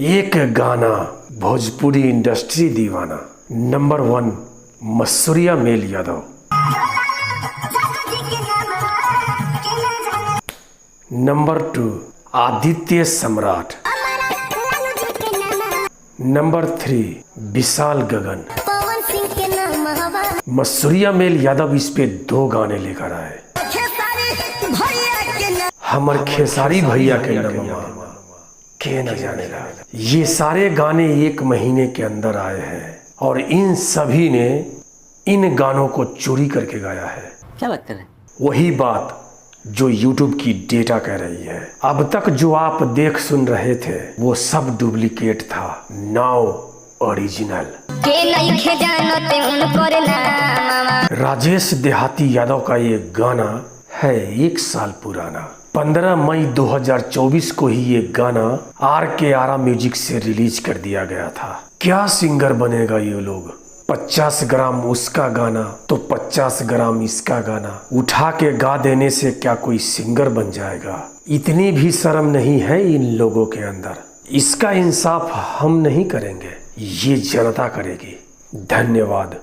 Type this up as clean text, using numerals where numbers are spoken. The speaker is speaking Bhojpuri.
एक गाना भोजपुरी इंडस्ट्री दीवाना। नंबर 1 मसूरिया मेल यादव। नंबर 2 आदित्य सम्राट। नंबर 3 विशाल गगन। मसूरिया मेल यादव इस पे 2 गाने लेकर आए। हमर खेसारी भैया के नमवा के न जानेगा। ये सारे गाने 1 महीने के अंदर आए हैं और इन सभी ने इन गानों को चोरी करके गाया है। क्या बात कर रहे हैं? वही बात जो YouTube की डेटा कह रही है। अब तक जो आप देख सुन रहे थे वो सब डुप्लीकेट था, नाउ ओरिजिनल। राजेश देहाती यादव का ये गाना है 1 साल पुराना। 15 मई 2024 को ही ये गाना RK आरा म्यूजिक से रिलीज कर दिया गया था। क्या सिंगर बनेगा ये लोग। 50 ग्राम उसका गाना तो 50 ग्राम इसका गाना उठा के गा देने से क्या कोई सिंगर बन जाएगा। इतनी भी शर्म नहीं है इन लोगों के अंदर। इसका इंसाफ हम नहीं करेंगे, ये जनता करेगी। धन्यवाद।